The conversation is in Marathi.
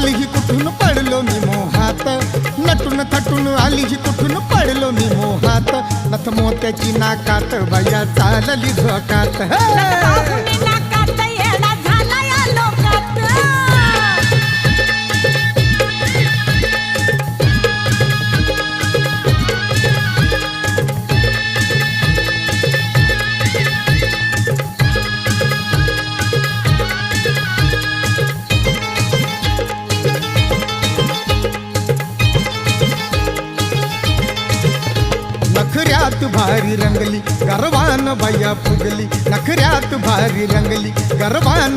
आली ही कुठून पडलो मी मोहात, नटून थटून आली ही कुठून पडलो मी मोहात, नथ मोत्याची नाकात बाया चालली झोकात. नखऱ्यात भारी रंगली गर्वान बाया फुगली, नखऱ्यात भारी रंगली गर्वान